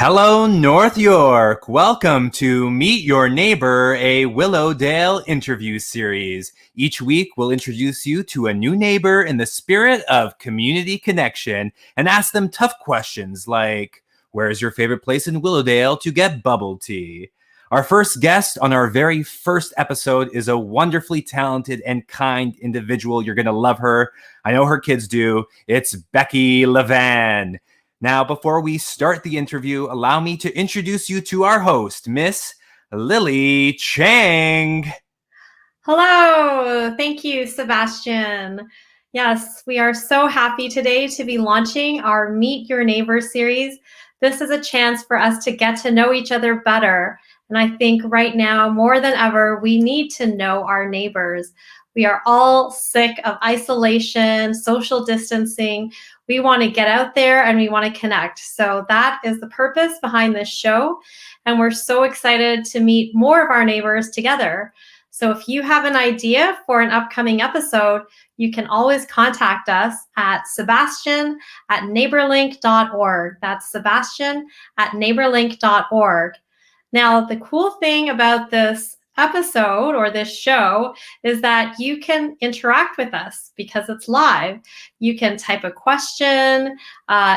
Hello, North York. Welcome to Meet Your Neighbor, a Willowdale Interview Series. Each week, we'll introduce you to a new neighbor in the spirit of community connection and ask them tough questions like, where's your favorite place in Willowdale to get bubble tea? Our first guest on our very first episode is a wonderfully talented and kind individual. You're going to love her. I know her kids do. It's Becky Levan. Now, before we start the interview, allow me to introduce you to our host, Miss Lily Chang. Hello. Thank you, Sebastian. Yes, we are so happy today to be launching our Meet Your Neighbor series. This is a chance for us to get to know each other better. And I think right now, more than ever, we need to know our neighbors. We are all sick of isolation, social distancing. We want to get out there and we want to connect. So that is the purpose behind this show. And we're so excited to meet more of our neighbors together. So if you have an idea for an upcoming episode, you can always contact us at sebastian@neighborlink.org. That's sebastian@neighborlink.org. Now, the cool thing about this episode or this show is that you can interact with us because it's live. You can type a question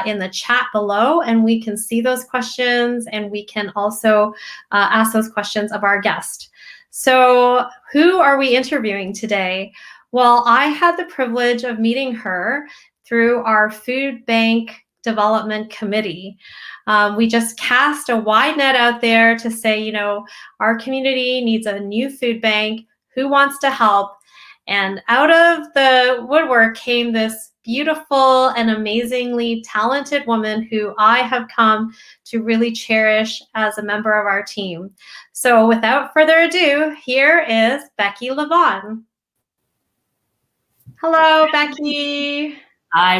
in the chat below and we can see those questions, and we can also ask those questions of our guest. So who are we interviewing today? Well, I had the privilege of meeting her through our food bank development committee. We just cast a wide net out there to say, our community needs a new food bank. Who wants to help? And out of the woodwork came this beautiful and amazingly talented woman who I have come to really cherish as a member of our team. So without further ado, here is Becky Levan. Hello, Becky.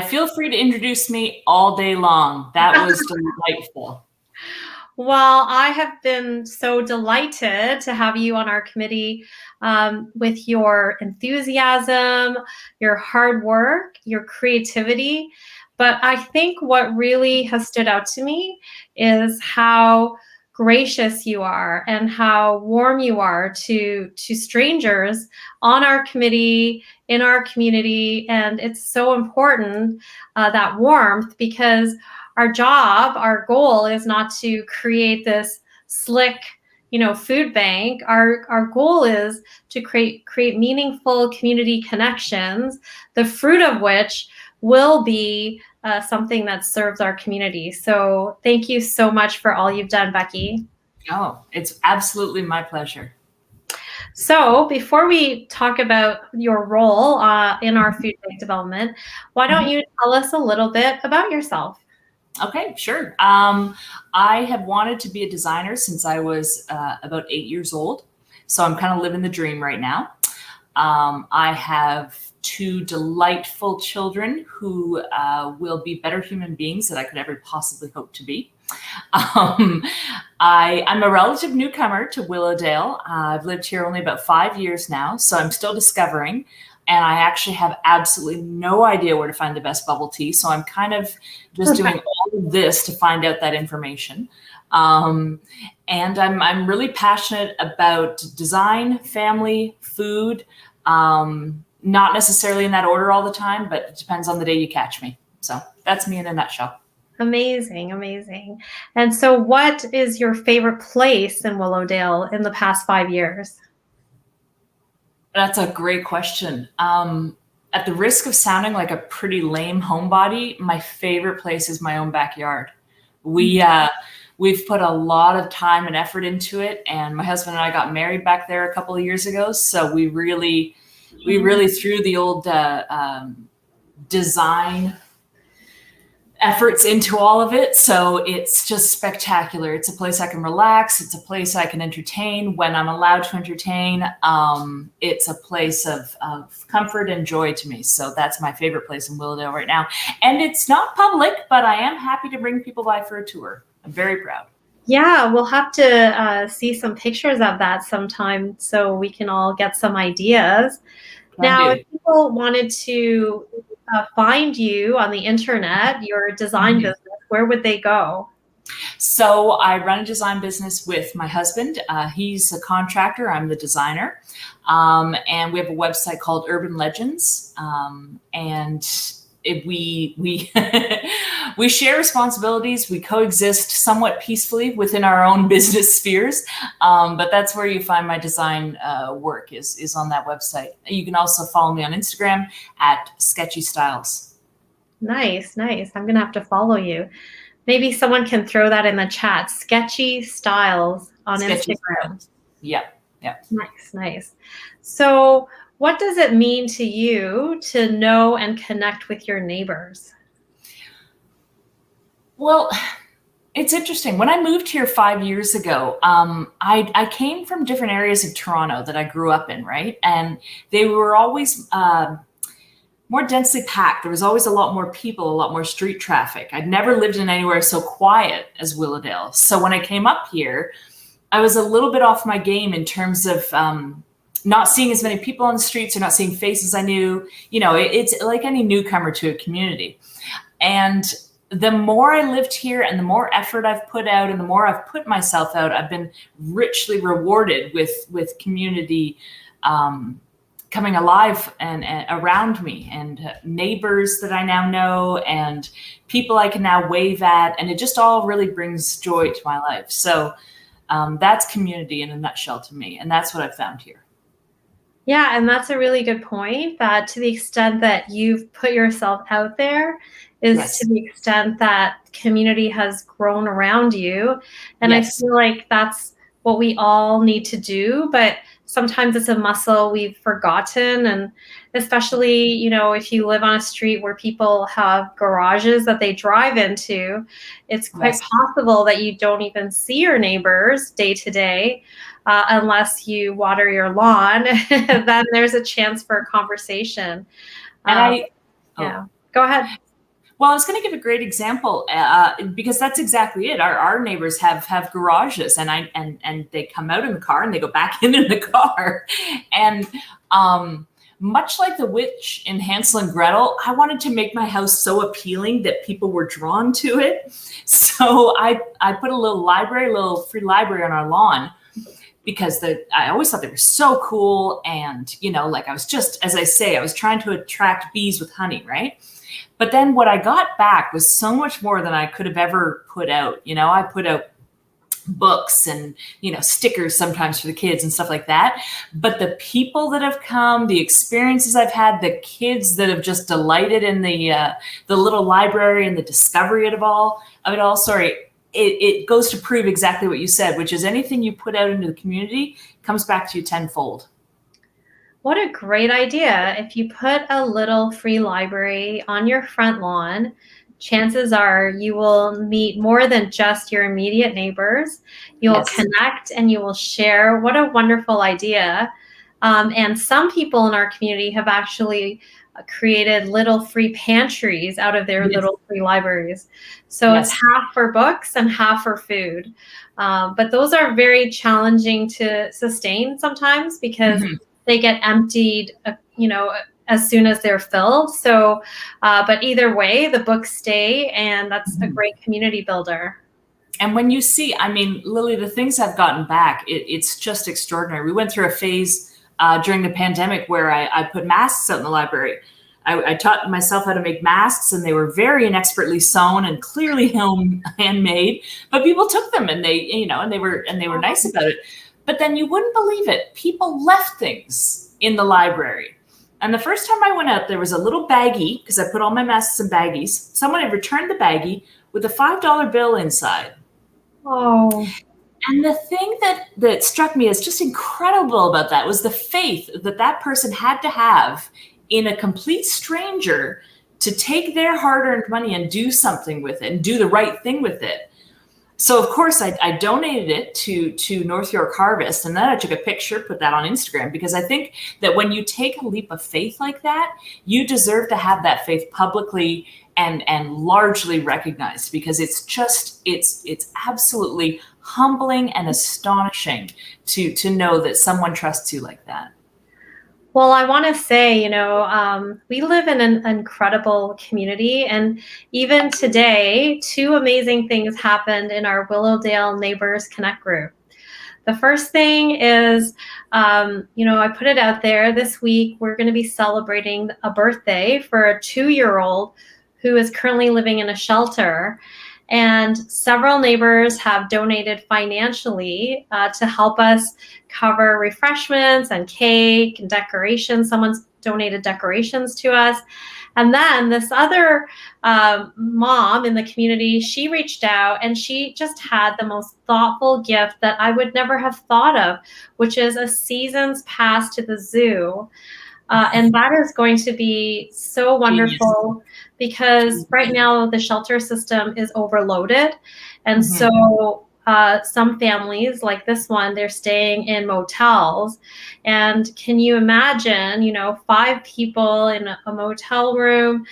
Feel free to introduce me all day long. That was delightful. Well, I have been so delighted to have you on our committee with your enthusiasm, your hard work, your creativity. But I think what really has stood out to me is how gracious you are and how warm you are to strangers on our committee, in our community. And it's so important, that warmth, because our job, our goal is not to create this slick, food bank. Our goal is to create meaningful community connections, the fruit of which will be something that serves our community. So thank you so much for all you've done, Becky. Oh, it's absolutely my pleasure. So before we talk about your role in our food bank development, why don't you tell us a little bit about yourself? Okay, sure. I have wanted to be a designer since I was about 8 years old. So I'm kind of living the dream right now. I have 2 delightful children who will be better human beings than I could ever possibly hope to be. I'm a relative newcomer to Willowdale. I've lived here only about 5 years now, so I'm still discovering. And I actually have absolutely no idea where to find the best bubble tea. So I'm kind of just doing all of this to find out that information. And I'm really passionate about design, family, food, not necessarily in that order all the time, but it depends on the day you catch me. So that's me in a nutshell. Amazing, amazing. And so what is your favorite place in Willowdale in the past 5 years? That's a great question. At the risk of sounding like a pretty lame homebody, my favorite place is my own backyard. We've put a lot of time and effort into it, and my husband and I got married back there a couple of years ago. So we really threw the old design efforts into all of it. So it's just spectacular. It's a place I can relax. It's a place I can entertain when I'm allowed to entertain. It's a place of comfort and joy to me. So that's my favorite place in Willowdale right now. And it's not public, but I am happy to bring people by for a tour. I'm very proud. Yeah, we'll have to see some pictures of that sometime so we can all get some ideas. Now, if people wanted to find you on the internet, your design business, where would they go? So I run a design business with my husband. He's a contractor. I'm the designer. And we have a website called Urban Legends. We we share responsibilities. We coexist somewhat peacefully within our own business spheres. But that's where you find my design work is on that website. You can also follow me on Instagram at Sketchy Styles. Nice. I'm going to have to follow you. Maybe someone can throw that in the chat. Sketchy Styles on Sketchy Instagram. Styles. Yeah. Nice. So what does it mean to you to know and connect with your neighbors? Well, it's interesting. When I moved here 5 years ago, I came from different areas of Toronto that I grew up in, right? And they were always more densely packed. There was always a lot more people, a lot more street traffic. I'd never lived in anywhere so quiet as Willowdale. So when I came up here, I was a little bit off my game in terms of not seeing as many people on the streets or not seeing faces I knew. You know, it's like any newcomer to a community. And the more I lived here and the more effort I've put out and the more I've put myself out, I've been richly rewarded with community coming alive and around me, and neighbors that I now know and people I can now wave at. And it just all really brings joy to my life. So that's community in a nutshell to me. And that's what I've found here. Yeah, and that's a really good point, that to the extent that you've put yourself out there is Yes. to the extent that community has grown around you. And Yes. I feel like that's what we all need to do, but sometimes it's a muscle we've forgotten. And especially, you know, if you live on a street where people have garages that they drive into, it's quite Yes. possible that you don't even see your neighbors day to day. Unless you water your lawn, then there's a chance for a conversation. And Go ahead. Well, I was going to give a great example because that's exactly it. Our neighbors have garages, and they come out in the car and they go back in the car. And much like the witch in Hansel and Gretel, I wanted to make my house so appealing that people were drawn to it. So I put a little free library on our lawn, because I always thought they were so cool. And, you know, like I was just, as I say, I was trying to attract bees with honey, right? But then what I got back was so much more than I could have ever put out. You know, I put out books and, you know, stickers sometimes for the kids and stuff like that. But the people that have come, the experiences I've had, the kids that have just delighted in the little library and the discovery of it all, it goes to prove exactly what you said, which is anything you put out into the community comes back to you tenfold. What a great idea. If you put a little free library on your front lawn, chances are you will meet more than just your immediate neighbors. You'll Yes. connect and you will share. What a wonderful idea. And some people in our community have actually created little free pantries out of their Yes. little free libraries. So Yes. it's half for books and half for food. But those are very challenging to sustain sometimes because they get emptied, as soon as they're filled. So, but either way, the books stay, and that's a great community builder. And when you see, I mean, Lily, the things I've gotten back, it's just extraordinary. We went through a phase during the pandemic where I put masks out in the library. I taught myself how to make masks, and they were very inexpertly sewn and clearly handmade, but people took them and they were nice about it. But then you wouldn't believe it. People left things in the library. And the first time I went out, there was a little baggie, because I put all my masks in baggies. Someone had returned the baggie with a $5 bill inside. Oh. And the thing that struck me as just incredible about that was the faith that person had to have in a complete stranger to take their hard-earned money and do something with it and do the right thing with it. So, of course, I donated it to North York Harvest, and then I took a picture, put that on Instagram, because I think that when you take a leap of faith like that, you deserve to have that faith publicly and largely recognized, because it's absolutely humbling and astonishing to know that someone trusts you like that. Well, I want to say, we live in an incredible community. And even today, two amazing things happened in our Willowdale Neighbors Connect group. The first thing is, I put it out there this week. We're going to be celebrating a birthday for a 2-year-old who is currently living in a shelter. And several neighbors have donated financially to help us cover refreshments and cake and decorations. Someone's donated decorations to us. And then this other mom in the community, she reached out and she just had the most thoughtful gift that I would never have thought of, which is a season's pass to the zoo. And that is going to be so wonderful because right now the shelter system is overloaded. And so some families like this one, they're staying in motels. And can you imagine, 5 people in a motel room?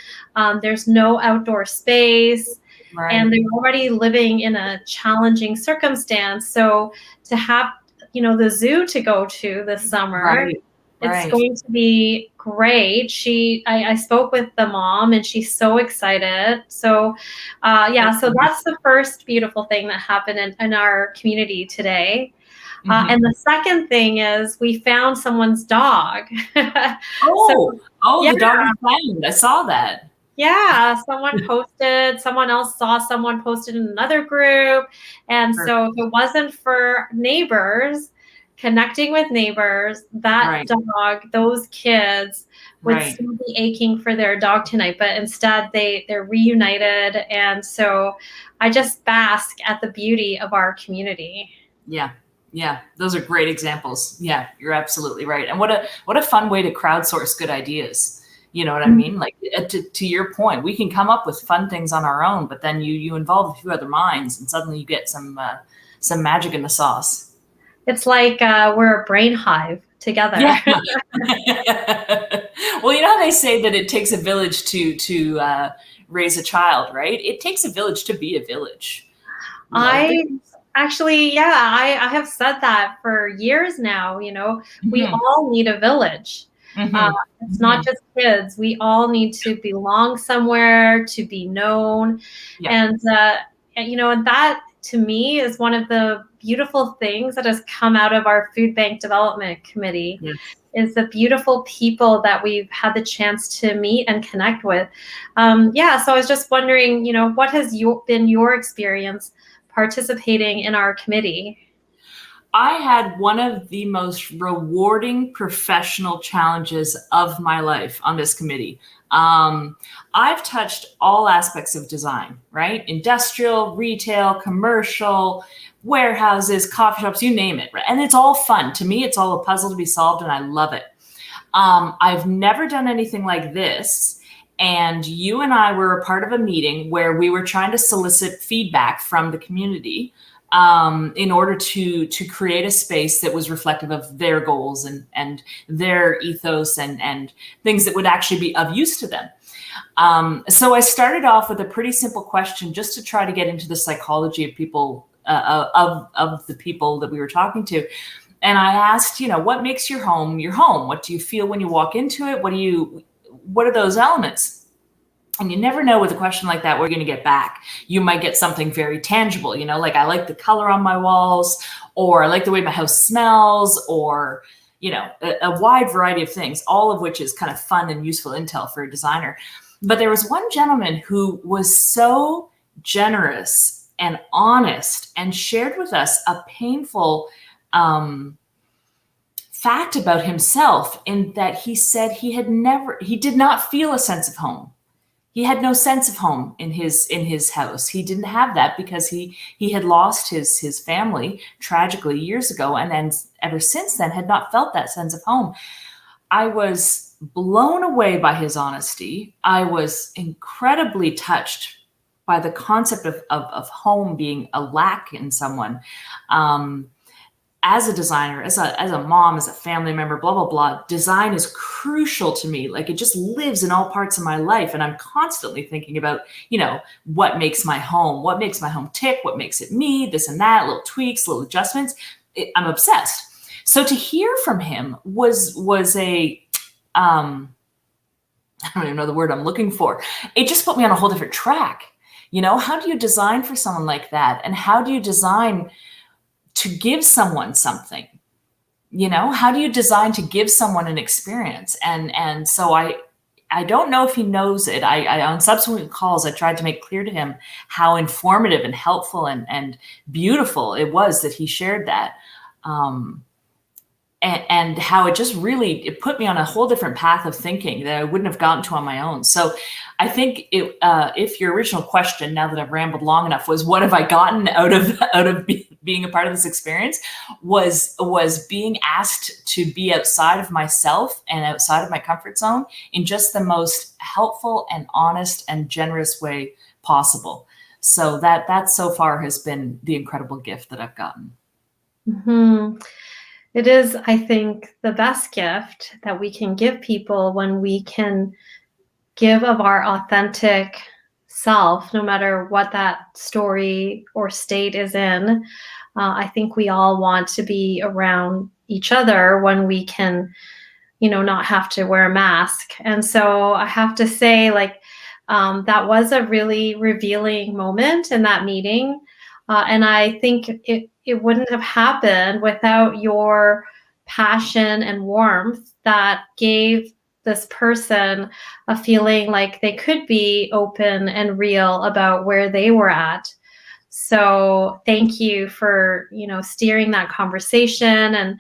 There's no outdoor space. Right. And they're already living in a challenging circumstance. So to have, the zoo to go to this summer, Right. it's going to be great. I spoke with the mom and she's so excited. So, so that's the first beautiful thing that happened in our community today. And the second thing is we found someone's dog. The dog was found. I saw that. Yeah, someone else saw someone posted in another group. And so if it wasn't for neighbors, connecting with neighbors, that dog, those kids would still be aching for their dog tonight, but instead they're reunited. And so I just bask at the beauty of our community. Yeah, those are great examples. Yeah, you're absolutely right. And what a fun way to crowdsource good ideas. You know what I mean? Like to your point, we can come up with fun things on our own, but then you involve a few other minds, and suddenly you get some magic in the sauce. It's like we're a brain hive together. Yeah. Well, how they say that it takes a village to raise a child, right? It takes a village to be a village. I have said that for years now. We all need a village. It's not just kids. We all need to belong somewhere, to be known. Yeah. And that to me is one of the beautiful things that has come out of our food bank development committee. Is the beautiful people that we've had the chance to meet and connect with. So I was just wondering, what has been your experience participating in our committee? I had one of the most rewarding professional challenges of my life on this committee. I've touched all aspects of design, right? Industrial, retail, commercial, warehouses, coffee shops, you name it. Right? And it's all fun. To me, it's all a puzzle to be solved, and I love it. I've never done anything like this. And you and I were a part of a meeting where we were trying to solicit feedback from the community in order to create a space that was reflective of their goals and their ethos and things that would actually be of use to them. So I started off with a pretty simple question just to try to get into the psychology of people, of the people that we were talking to. And I asked, what makes your home your home? What do you feel when you walk into it? What are those elements? And you never know with a question like that, we're going to get back. You might get something very tangible, like I like the color on my walls, or I like the way my house smells, or, a wide variety of things, all of which is kind of fun and useful intel for a designer. But there was one gentleman who was so generous and honest and shared with us a painful fact about himself, in that he said he did not feel a sense of home. He had no sense of home in his house. He didn't have that because he had lost his family tragically years ago, and then ever since then had not felt that sense of home. I was blown away by his honesty. I was incredibly touched by the concept of home being a lack in someone. As a designer, as a mom, as a family member, blah, blah, blah, design is crucial to me. Like, it just lives in all parts of my life. And I'm constantly thinking about, what makes my home tick, what makes it me, this and that, little tweaks, little adjustments. I'm obsessed. So to hear from him was a I don't even know the word I'm looking for. It just put me on a whole different track. How do you design for someone like that? And how do you design to give someone something? How do you design to give someone an experience? And so I don't know if he knows it. I on subsequent calls, I tried to make clear to him how informative and helpful and beautiful it was that he shared that. And how it just it put me on a whole different path of thinking that I wouldn't have gotten to on my own. So I think if your original question, now that I've rambled long enough, was what have I gotten out of being a part of this experience, was being asked to be outside of myself and outside of my comfort zone in just the most helpful and honest and generous way possible. So that so far has been the incredible gift that I've gotten. Mm-hmm. It is, I think, the best gift that we can give people when we can give of our authentic self, no matter what that story or state is in. I think we all want to be around each other when we can, not have to wear a mask. And so I have to say, that was a really revealing moment in that meeting. And I think it wouldn't have happened without your passion and warmth that gave this person a feeling like they could be open and real about where they were at. So thank you for, steering that conversation.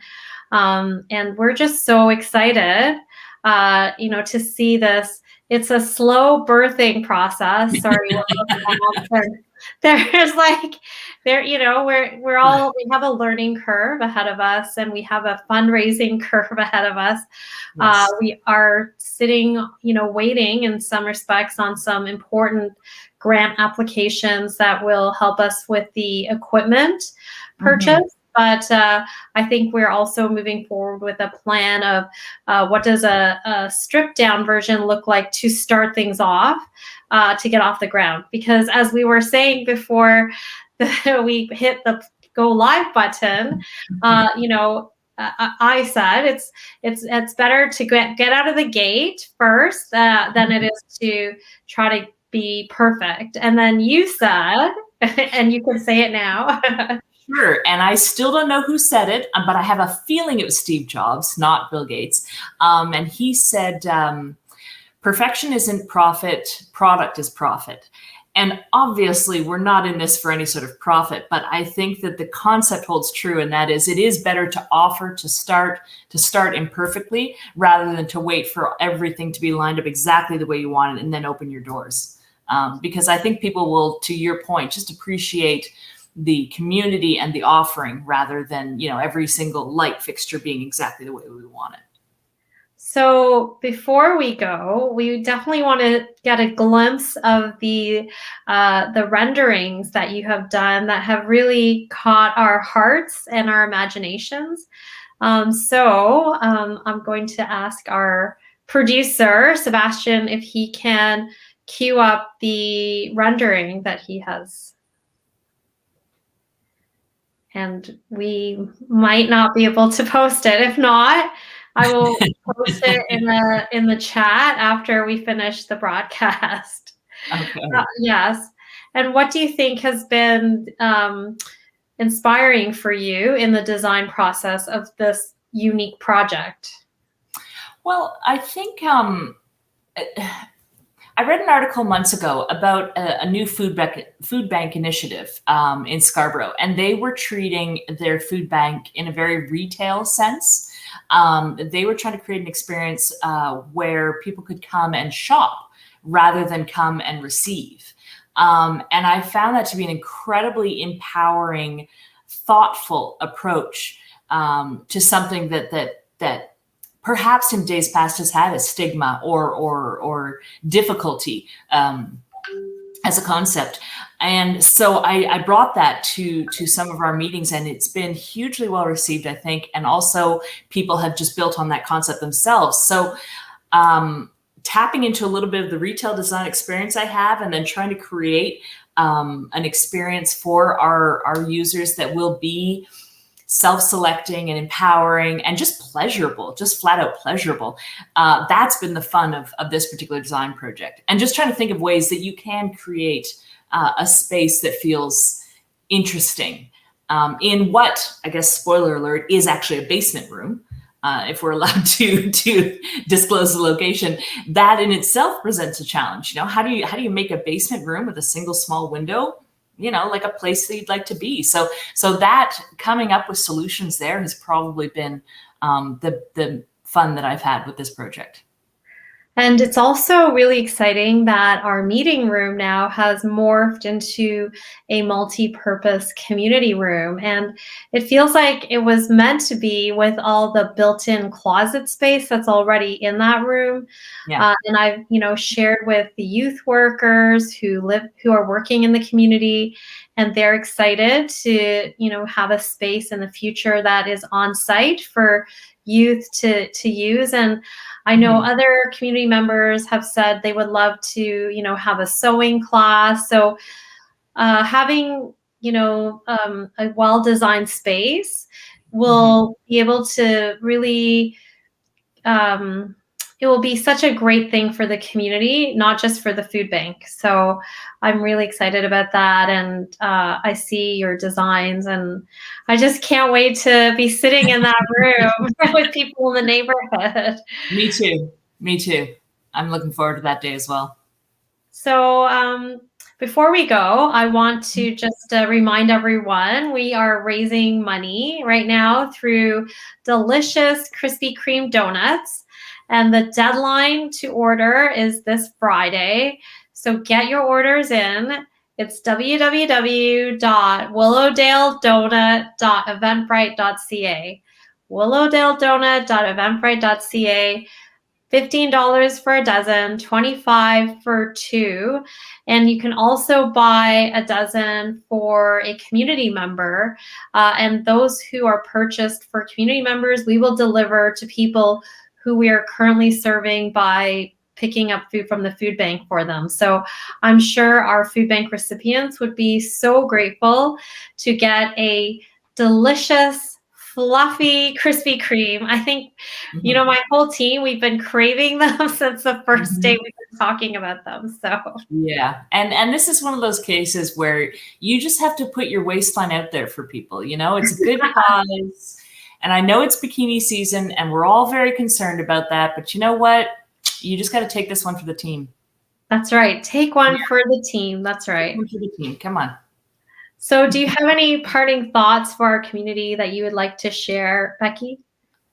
And we're just so excited, to see this. It's a slow birthing process. Sorry, there's we have a learning curve ahead of us, and we have a fundraising curve ahead of us. Yes. We are sitting, waiting in some respects on some important grant applications that will help us with the equipment purchase. Mm-hmm. But I think we're also moving forward with a plan of what does a stripped down version look like to start things off, to get off the ground. Because as we were saying before we hit the go live button, I said it's better to get out of the gate first than it is to try to be perfect. And then you said, and you can say it now. Sure. And I still don't know who said it, but I have a feeling it was Steve Jobs, not Bill Gates. And he said, perfection isn't profit, product is profit. And obviously we're not in this for any sort of profit, but I think that the concept holds true. And that is, it is better to offer, to start imperfectly rather than to wait for everything to be lined up exactly the way you want it and then open your doors. Because I think people will, to your point, just appreciate the community and the offering rather than, every single light fixture being exactly the way we want it. So before we go, we definitely want to get a glimpse of the renderings that you have done that have really caught our hearts and our imaginations. So I'm going to ask our producer, Sebastian, if he can cue up the rendering that he has. And we might not be able to post it. If not, I will post it in the chat after we finish the broadcast. Okay. Yes. And what do you think has been inspiring for you in the design process of this unique project? Well, I think I read an article months ago about a new food bank initiative in Scarborough, and they were treating their food bank in a very retail sense. They were trying to create an experience where people could come and shop rather than come and receive. And I found that to be an incredibly empowering, thoughtful approach to something that perhaps in days past has had a stigma or difficulty as a concept. And so I brought that to some of our meetings, and it's been hugely well received, I think. And also people have just built on that concept themselves. So tapping into a little bit of the retail design experience I have, and then trying to create an experience for our users that will be self-selecting and empowering and just pleasurable, just flat out pleasurable. That's been the fun of this particular design project. And just trying to think of ways that you can create a space that feels interesting in what, I guess, spoiler alert, is actually a basement room. If we're allowed to disclose the location, that in itself presents a challenge. How do you make a basement room with a single small window, like a place that you'd like to be? So that coming up with solutions there has probably been the fun that I've had with this project. And it's also really exciting that our meeting room now has morphed into a multi-purpose community room. And it feels like it was meant to be with all the built-in closet space that's already in that room. Yeah. And I've, shared with the youth workers who are working in the community, and they're excited to, have a space in the future that is on site for youth to use. And I know other community members have said they would love to, have a sewing class. So having, a well-designed space will be able to really, it will be such a great thing for the community, not just for the food bank. So I'm really excited about that. And I see your designs, and I just can't wait to be sitting in that room with people in the neighborhood. Me too. I'm looking forward to that day as well. So before we go, I want to just remind everyone we are raising money right now through delicious Krispy Kreme donuts. And the deadline to order is this Friday. So get your orders in. It's www.willowdaledonut.eventbrite.ca. willowdaledonut.eventbrite.ca. $15 for a dozen, $25 for two. And you can also buy a dozen for a community member. And those who are purchased for community members, we will deliver to people who we are currently serving by picking up food from the food bank for them. So I'm sure our food bank recipients would be so grateful to get a delicious, fluffy Krispy Kreme. I think, my whole team, we've been craving them since the first day we've been talking about them. So yeah. And this is one of those cases where you just have to put your waistline out there for people. It's a good cause. And I know it's bikini season and we're all very concerned about that, but you know what? You just got to take this one for the team. That's right. Take one for the team. That's right. For the team. Come on. So do you have any parting thoughts for our community that you would like to share, Becky?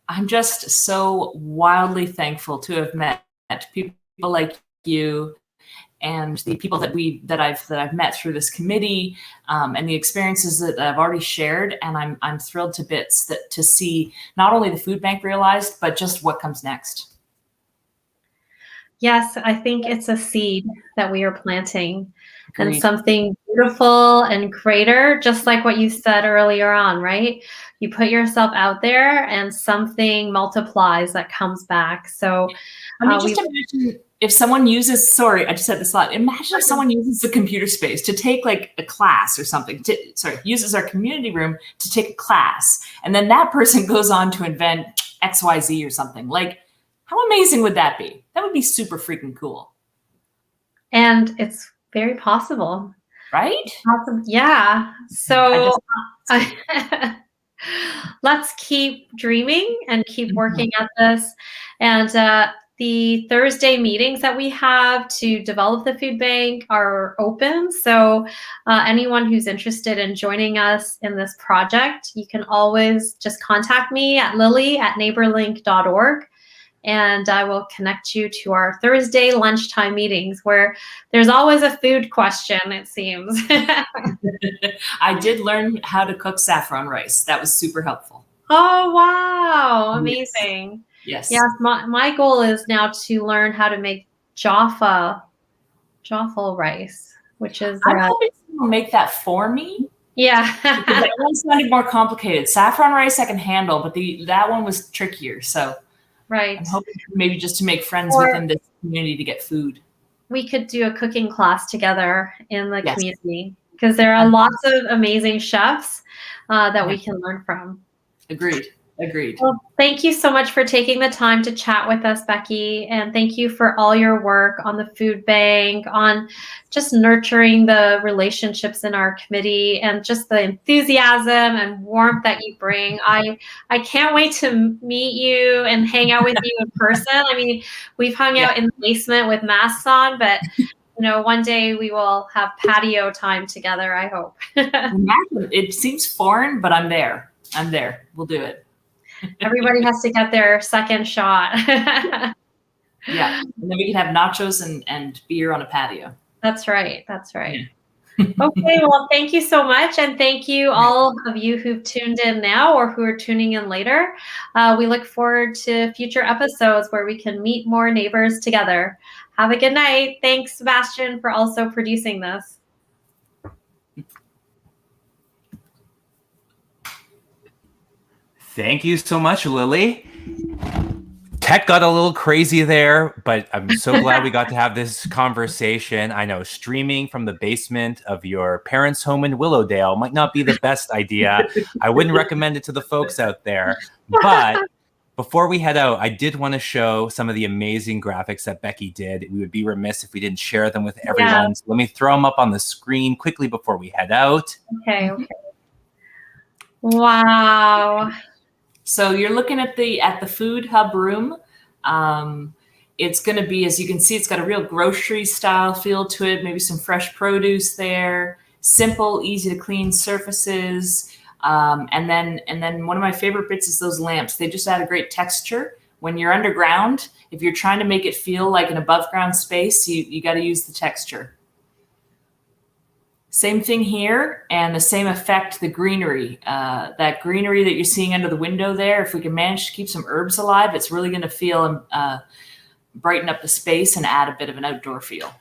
I'm just so wildly thankful to have met people like you and the people that I've met through this committee, and the experiences that I've already shared. And I'm thrilled to bits to see not only the food bank realized, but just what comes next. Yes, I think it's a seed that we are planting. Agreed. And something beautiful and greater, just like what you said earlier on, right? You put yourself out there and something multiplies that comes back. So just imagine if someone uses, sorry, I just said this a lot. Imagine if someone uses the computer space to take like a class or something, uses our community room to take a class. And then that person goes on to invent XYZ or something. Like, how amazing would that be? That would be super freaking cool. And it's very possible. Right? Awesome. Yeah. So let's keep dreaming and keep working at this. And the Thursday meetings that we have to develop the food bank are open. So anyone who's interested in joining us in this project, you can always just contact me at lily@neighborlink.org. And I will connect you to our Thursday lunchtime meetings where there's always a food question, it seems. I did learn how to cook saffron rice. That was super helpful. Oh, wow. Amazing. Yes. Yes, my goal is now to learn how to make Jaffa rice, which is... I'm hoping someone will make that for me. Yeah. Because that one sounded more complicated. Saffron rice I can handle, but that one was trickier. So right. I'm hoping maybe just to make friends within this community to get food. We could do a cooking class together in the community because there are lots of amazing chefs that we can learn from. Agreed. Well, thank you so much for taking the time to chat with us, Becky. And thank you for all your work on the food bank, on just nurturing the relationships in our committee, and just the enthusiasm and warmth that you bring. I can't wait to meet you and hang out with you in person. I mean, we've hung out in the basement with masks on, but one day we will have patio time together, I hope. It seems foreign, but I'm there. We'll do it. Everybody has to get their second shot. Yeah. And then we can have nachos and beer on a patio. That's right. Yeah. Okay. Well, thank you so much. And thank you all of you who've tuned in now or who are tuning in later. We look forward to future episodes where we can meet more neighbors together. Have a good night. Thanks, Sebastian, for also producing this. Thank you so much, Lily. Tech got a little crazy there, but I'm so glad we got to have this conversation. I know streaming from the basement of your parents' home in Willowdale might not be the best idea. I wouldn't recommend it to the folks out there. But before we head out, I did want to show some of the amazing graphics that Becky did. We would be remiss if we didn't share them with everyone. Yeah. So let me throw them up on the screen quickly before we head out. Okay. Wow. So you're looking at the food hub room. It's going to be, as you can see, it's got a real grocery style feel to it. Maybe some fresh produce there. Simple, easy to clean surfaces. And then one of my favorite bits is those lamps. They just add a great texture. When you're underground, if you're trying to make it feel like an above ground space, you got to use the texture. Same thing here, and the same effect, the greenery. That greenery that you're seeing under the window there, if we can manage to keep some herbs alive, it's really going to feel brighten up the space and add a bit of an outdoor feel.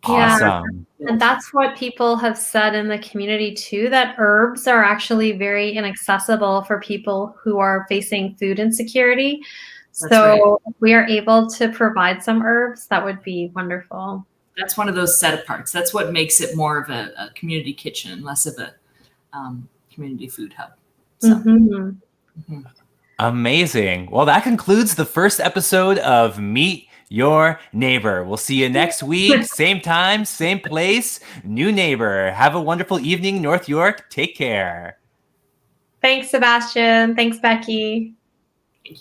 Awesome. Yeah. And that's what people have said in the community too, that herbs are actually very inaccessible for people who are facing food insecurity. That's so if we are able to provide some herbs, that would be wonderful. That's one of those set aparts. That's what makes it more of a community kitchen and less of a community food hub. So. Amazing. Well, that concludes the first episode of Meet Your Neighbor. We'll see you next week. Same time, same place, new neighbor. Have a wonderful evening, North York. Take care. Thanks, Sebastian. Thanks, Becky.